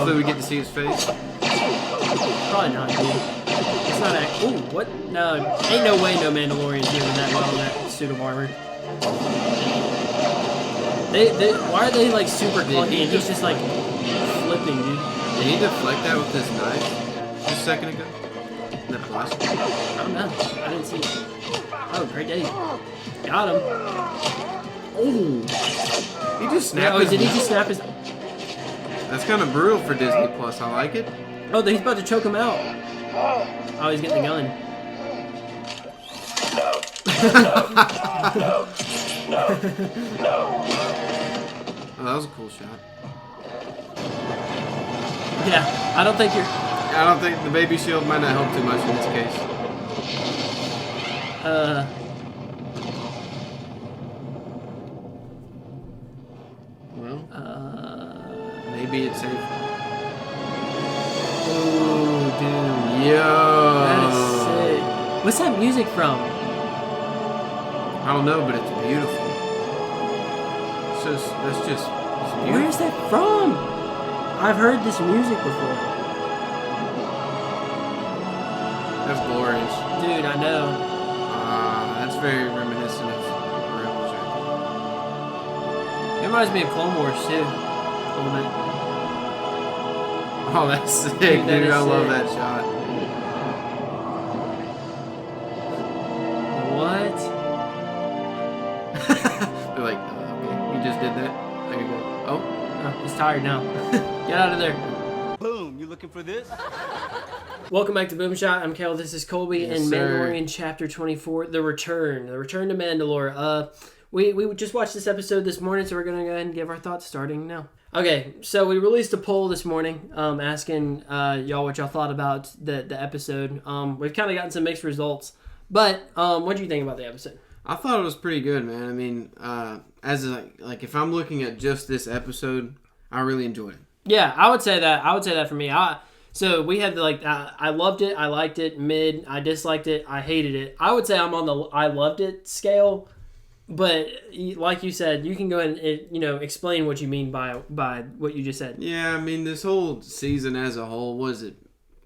So we get to see his face? Probably not, dude. It's not ooh, what? No, ain't no way no Mandalorian's doing that well in that suit of armor. Why are they like super clunky and he's just like flipping, dude? Did he deflect that with his knife just a second ago? That blast? I don't know. I didn't see it. Oh, great day. Got him. Oh. He just snapped his... did he just snap his... That's kind of brutal for Disney Plus. I like it. Oh, he's about to choke him out. Oh, he's getting the gun. Oh, that was a cool shot. Yeah, I don't think the baby shield might not help too much in this case. Well, maybe it's safe. Oh, dude. Yo. That is sick. What's that music from? I don't know, but it's beautiful. That's just beautiful. Where is that from? I've heard this music before. That's glorious. Dude, I know. That's very reminiscent of Rebels. It reminds me of Clone Wars, too. A little bit. Oh, that's sick, dude. I love that shot. What? They're like, okay, you just did that. I can go. Oh, he's tired now. Get out of there. Boom, you looking for this? Welcome back to BoomShot. I'm Kel. This is Colby. Yes, and sir. Mandalorian Chapter 24, The Return to Mandalore. We just watched this episode this morning, so we're going to go ahead and give our thoughts starting now. Okay, so we released a poll this morning asking y'all what y'all thought about the episode. We've kind of gotten some mixed results, but what do you think about the episode? I thought it was pretty good, man. I mean, if I'm looking at just this episode, I really enjoyed it. Yeah, I would say that for me. So we had I loved it, I liked it, mid, I disliked it, I hated it. I would say I'm on the I loved it scale, but like you said, you can go ahead and explain what you mean by what you just said. Yeah, I mean, this whole season as a whole, was it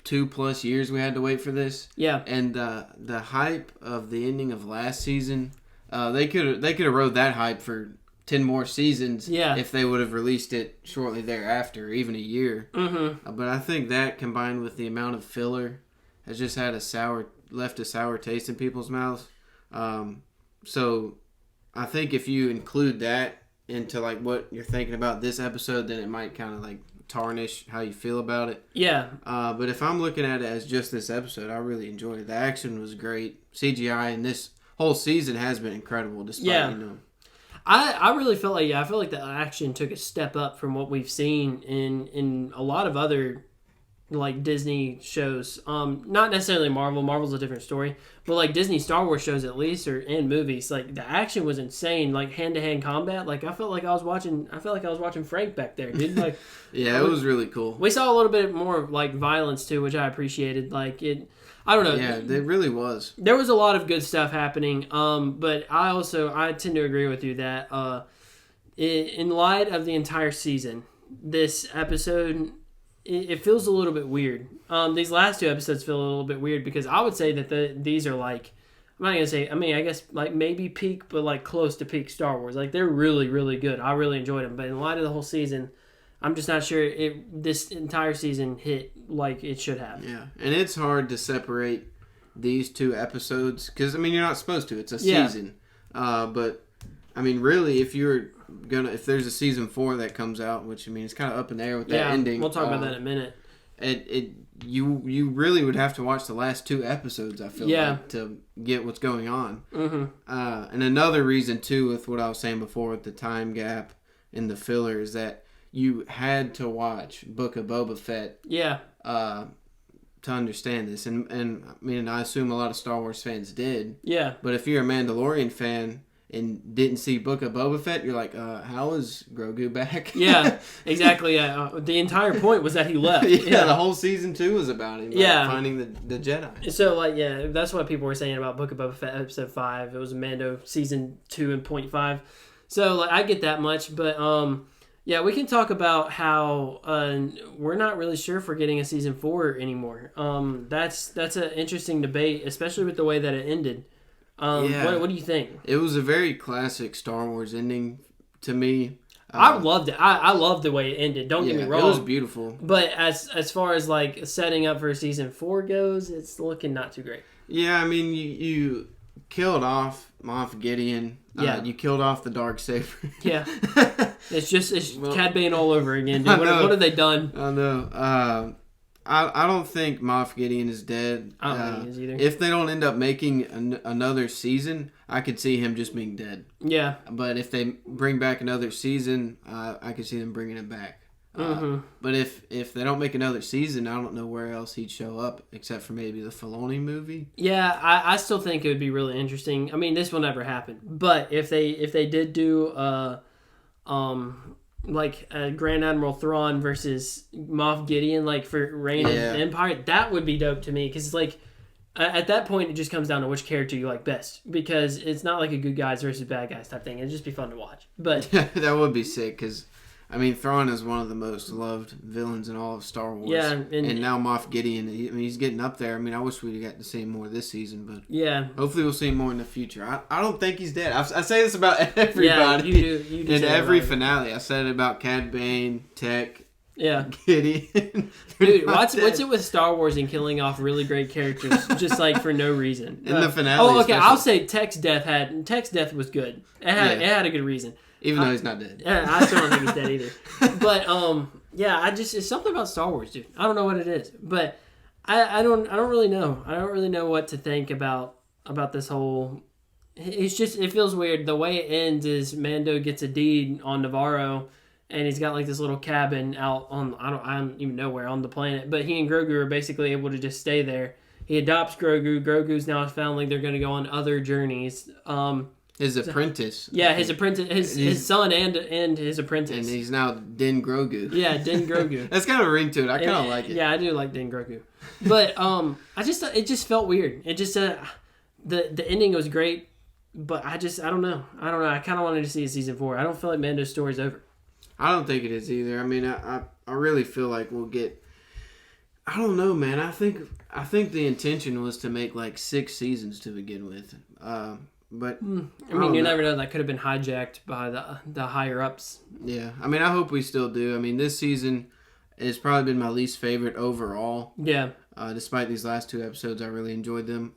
2+ years we had to wait for this? Yeah. And the hype of the ending of last season, they could have rode that hype for 10 more seasons. Yeah. If they would have released it shortly thereafter, even a year. Mm-hmm. But I think that combined with the amount of filler has just had left a sour taste in people's mouths. So I think if you include that into like what you're thinking about this episode, then it might kind of like tarnish how you feel about it. Yeah. But if I'm looking at it as just this episode, I really enjoyed it. The action was great. CGI in this whole season has been incredible, despite I really felt like I feel like the action took a step up from what we've seen in a lot of other like Disney shows. Not necessarily Marvel. Marvel's a different story, but like Disney Star Wars shows at least, or in movies, like the action was insane. Like hand-to-hand combat. Like I felt like I was watching Frank back there, dude. Like yeah, it was really cool. We saw a little bit more like violence too, which I appreciated. Like it. I don't know. Yeah, it really was. There was a lot of good stuff happening, but I tend to agree with you that in light of the entire season, this episode, it feels a little bit weird. These last two episodes feel a little bit weird because I would say that these are like, I'm not going to say, I mean, I guess like maybe peak, but like close to peak Star Wars. Like they're really, really good. I really enjoyed them, but in light of the whole season, I'm just not sure this entire season hit like it should have. Yeah, and it's hard to separate these two episodes because I mean you're not supposed to. It's a season, but I mean really, if there's a season 4 that comes out, which I mean it's kind of up in the air with that ending. We'll talk about that in a minute. You really would have to watch the last 2 episodes. I feel like to get what's going on. Mm-hmm. And another reason too, with what I was saying before, with the time gap in the filler, is that you had to watch Book of Boba Fett to understand this. And I mean, I assume a lot of Star Wars fans did. Yeah. But if you're a Mandalorian fan and didn't see Book of Boba Fett, you're like, how is Grogu back? Yeah, exactly. Yeah. The entire point was that he left. Yeah, the whole season 2 was about him finding the Jedi. So, that's what people were saying about Book of Boba Fett episode 5. It was Mando season 2 and 0.5. So, I get that much, but... Yeah, we can talk about how we're not really sure if we're getting a season 4 anymore. That's an interesting debate, especially with the way that it ended. What do you think? It was a very classic Star Wars ending to me. I loved it. I loved the way it ended. Don't get me wrong. It was beautiful. But as far as like setting up for season 4 goes, it's looking not too great. Yeah, I mean, you killed off Moff Gideon. You killed off the Darksaber. Yeah. It's Cad Bane all over again, dude. What have they done? I know. I don't think Moff Gideon is dead. I don't think he is either. If they don't end up making another season, I could see him just being dead. Yeah. But if they bring back another season, I could see them bringing him back. But if they don't make another season, I don't know where else he'd show up except for maybe the Filoni movie. Yeah, I still think it would be really interesting. I mean, this will never happen. But if they did do like Grand Admiral Thrawn versus Moff Gideon, like for Reign of Empire, that would be dope to me. Because like at that point, it just comes down to which character you like best. Because it's not like a good guys versus bad guys type thing. It'd just be fun to watch. But that would be sick. Because I mean, Thrawn is one of the most loved villains in all of Star Wars. Yeah, and now Moff Gideon, he's getting up there. I mean, I wish we got to see him more this season, but yeah, hopefully we'll see him more in the future. I don't think he's dead. I say this about everybody. Yeah, you do in every finale. I said it about Cad Bane, Tech, Gideon. Dude, what's it with Star Wars and killing off really great characters just like for no reason? In the finale. Oh, okay. I'll say Tech's death was good. It had a good reason. Even though he's not dead. Yeah, I still don't think he's dead either. But it's something about Star Wars, dude. I don't know what it is, but I don't really know. I don't really know what to think about this whole. It's just, it feels weird. The way it ends is Mando gets a deed on Navarro, and he's got like this little cabin out on I don't even know where on the planet, but he and Grogu are basically able to just stay there. He adopts Grogu. Grogu's now his family. They're going to go on other journeys. His apprentice. Yeah, his apprentice, his son and his apprentice. And he's now Din Grogu. Yeah, Din Grogu. That's kind of a ring to it. I kind of like it. Yeah, I do like Din Grogu. But it just felt weird. It just the ending was great, but I don't know. I kind of wanted to see a season 4. I don't feel like Mando's story's over. I don't think it is either. I mean, I really feel like we'll get. I don't know, man. I think the intention was to make like 6 seasons to begin with. But I mean, you never know. That could have been hijacked by the higher ups. Yeah, I mean, I hope we still do. I mean, this season has probably been my least favorite overall. Yeah. Despite these last 2 episodes, I really enjoyed them.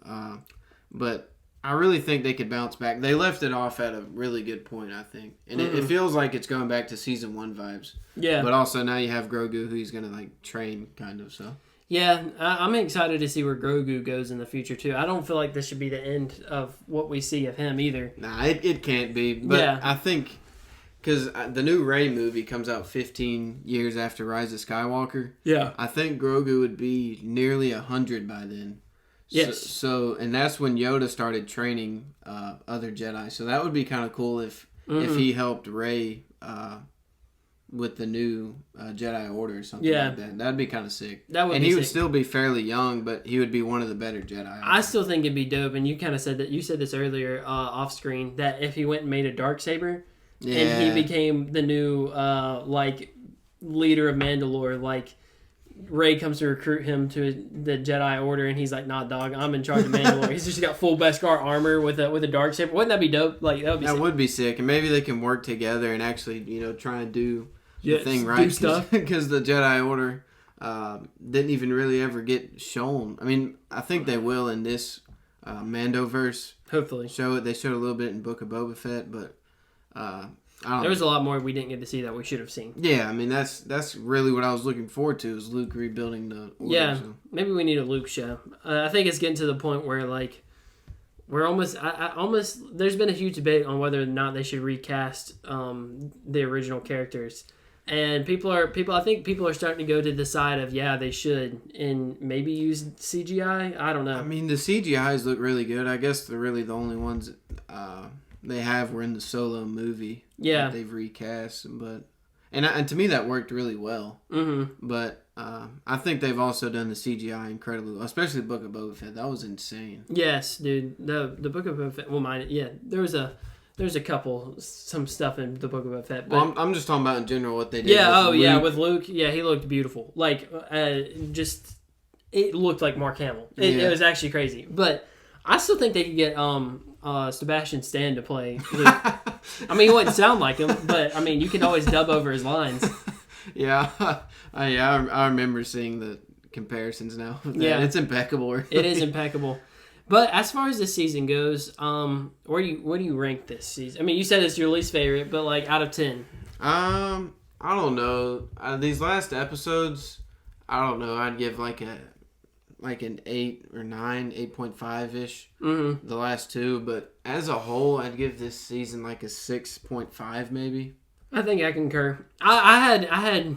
But I really think they could bounce back. They left it off at a really good point, I think, and it feels like it's going back to season 1 vibes. Yeah. But also now you have Grogu, who he's gonna like train, kind of. So. Yeah, I'm excited to see where Grogu goes in the future, too. I don't feel like this should be the end of what we see of him, either. Nah, it can't be. But I think, because the new Rey movie comes out 15 years after Rise of Skywalker. Yeah. I think Grogu would be nearly 100 by then. Yes. So and that's when Yoda started training other Jedi. So that would be kind of cool if he helped Rey with the new Jedi Order or something like that. That'd be kind of sick. He would still be fairly young, but he would be one of the better Jedi. I still think it'd be dope, and you kind of said that. You said this earlier off screen, that if he went and made a Darksaber, and he became the new leader of Mandalore, like Rey comes to recruit him to the Jedi Order, and he's like, "Nah, dog, I'm in charge of Mandalore." He's just got full Beskar armor with a Darksaber. Wouldn't that be dope? Like that would be sick, and maybe they can work together and actually, try and do the thing right. Do stuff because the Jedi Order didn't even really ever get shown. I mean, I think they will in this Mandoverse. Hopefully, show it. They showed a little bit in Book of Boba Fett, but there was a lot more we didn't get to see that we should have seen. Yeah, I mean that's really what I was looking forward to, is Luke rebuilding the Order. Yeah, maybe we need a Luke show. I think it's getting to the point where like we're almost. There's been a huge debate on whether or not they should recast the original characters. And I think people are starting to go to the side of, they should, and maybe use CGI. I don't know. I mean, the CGIs look really good. I guess they're really the only ones they have were in the Solo movie. Yeah. That they've recast, and to me that worked really well. Mm-hmm. But I think they've also done the CGI incredibly well, especially the Book of Boba Fett. That was insane. Yes, dude. The Book of Boba Fett. Well, there was a there's some stuff in the Book of Boba Fett. But, well, I'm just talking about in general what they did. Yeah, with Luke. Yeah, he looked beautiful. Like, it looked like Mark Hamill. It was actually crazy. But I still think they could get Sebastian Stan to play Luke. I mean, he wouldn't sound like him, but I mean, you can always dub over his lines. Yeah, I remember seeing the comparisons now. Yeah, it's impeccable. It is impeccable. But as far as this season goes, where do you rank this season? I mean, you said it's your least favorite, but like out of 10. I don't know. These last episodes, I don't know. I'd give like an 8 or 9, 8.5 ish. Mm-hmm. The last two, but as a whole, I'd give this season like a 6.5 maybe. I think I concur. I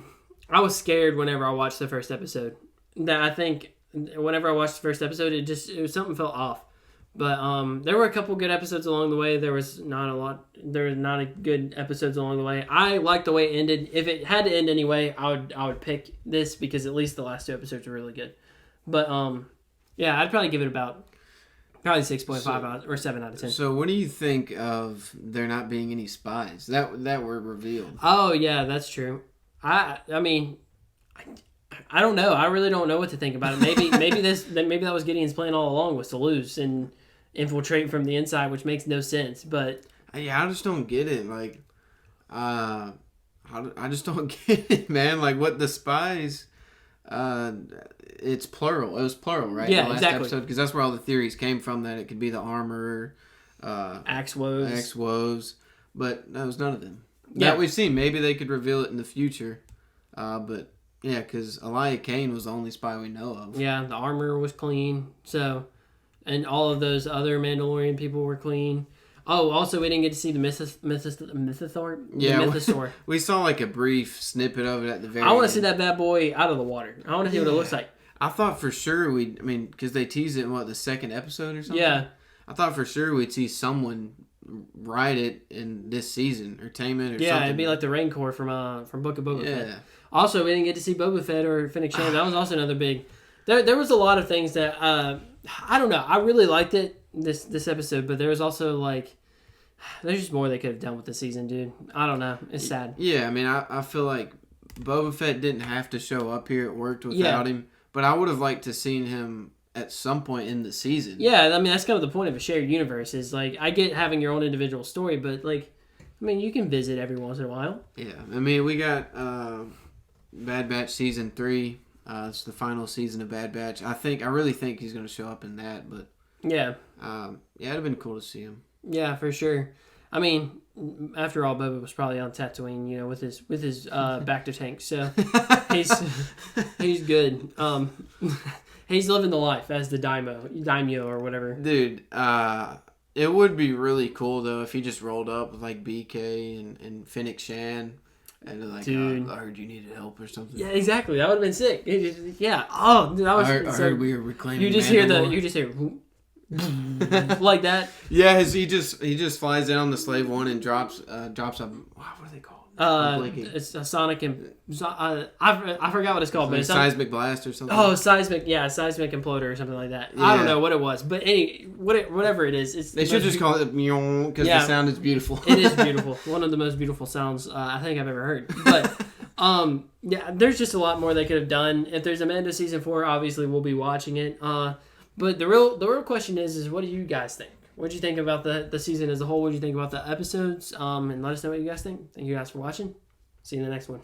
was scared whenever I watched the first episode. That I think whenever I watched the first episode, it was something felt off. But there were a couple good episodes along the way. There was not a good episodes along the way. I liked the way it ended. If it had to end anyway, I would pick this because at least the last 2 episodes were really good. But yeah, I'd probably give it probably 6.5 or 7 out of 10. So what do you think of there not being any spies that were revealed? Oh yeah, that's true. I mean, I don't know. I really don't know what to think about it. Maybe that was Gideon's plan all along, was to lose and infiltrate from the inside, which makes no sense. But yeah, I just don't get it. Like, I just don't get it, man. Like, what the spies? It's plural. It was plural, right? Yeah, the last exactly. episode, because that's where all the theories came from. That it could be the armorer, Axe Woves. But that was none of them. Yeah, that we've seen. Maybe they could reveal it in the future, but. Yeah, because Elia Kane was the only spy we know of. Yeah, the armor was clean. So, and all of those other Mandalorian people were clean. Oh, also we didn't get to see the Mythosaur. Yeah, the Mythosaur. We saw like a brief snippet of it at the very end. I want to see that bad boy out of the water. I want to see what it looks like. I thought for sure because they teased it in the second episode or something? Yeah. I thought for sure we'd see someone ride it in this season, or tame it, or something. Yeah, it'd be like the Rancor from Book of Boba Fett. Yeah. Also, we didn't get to see Boba Fett or Fennec Shand. That was also another big... There was a lot of things that... I don't know. I really liked it, this episode, but there was also, like... There's just more they could have done with the season, dude. I don't know. It's sad. Yeah, I mean, I feel like Boba Fett didn't have to show up here. It worked without him. But I would have liked to seen him at some point in the season. Yeah, I mean, that's kind of the point of a shared universe. Is, like, I get having your own individual story, but, like... I mean, you can visit every once in a while. Yeah. I mean, we got... Bad Batch Season 3. It's the final season of Bad Batch. I really think he's going to show up in that, but... Yeah. It'd have been cool to see him. Yeah, for sure. I mean, after all, Boba was probably on Tatooine, with his Bacta tank, so he's good. He's living the life as the daimyo or whatever. Dude, it would be really cool, though, if he just rolled up with, like, BK and Fennec Shand. And like, I heard you needed help or something. Yeah, exactly. That would have been sick. Yeah. Oh, dude, that was. I heard we were reclaiming. You just hear like that. Yeah, he just flies down the Slave One and drops a. What are they called? It's a sonic and I forgot what it's called, but it's seismic blast or something. Oh, seismic imploder or something like that. Yeah. I don't know what it was, but whatever it is, they should just call it because the sound is beautiful. It is beautiful. One of the most beautiful sounds I think I've ever heard. But yeah, there's just a lot more they could have done. If there's a Mando season 4, obviously we'll be watching it. But the real question is what do you guys think? What did you think about the season as a whole? What did you think about the episodes? And let us know what you guys think. Thank you guys for watching. See you in the next one.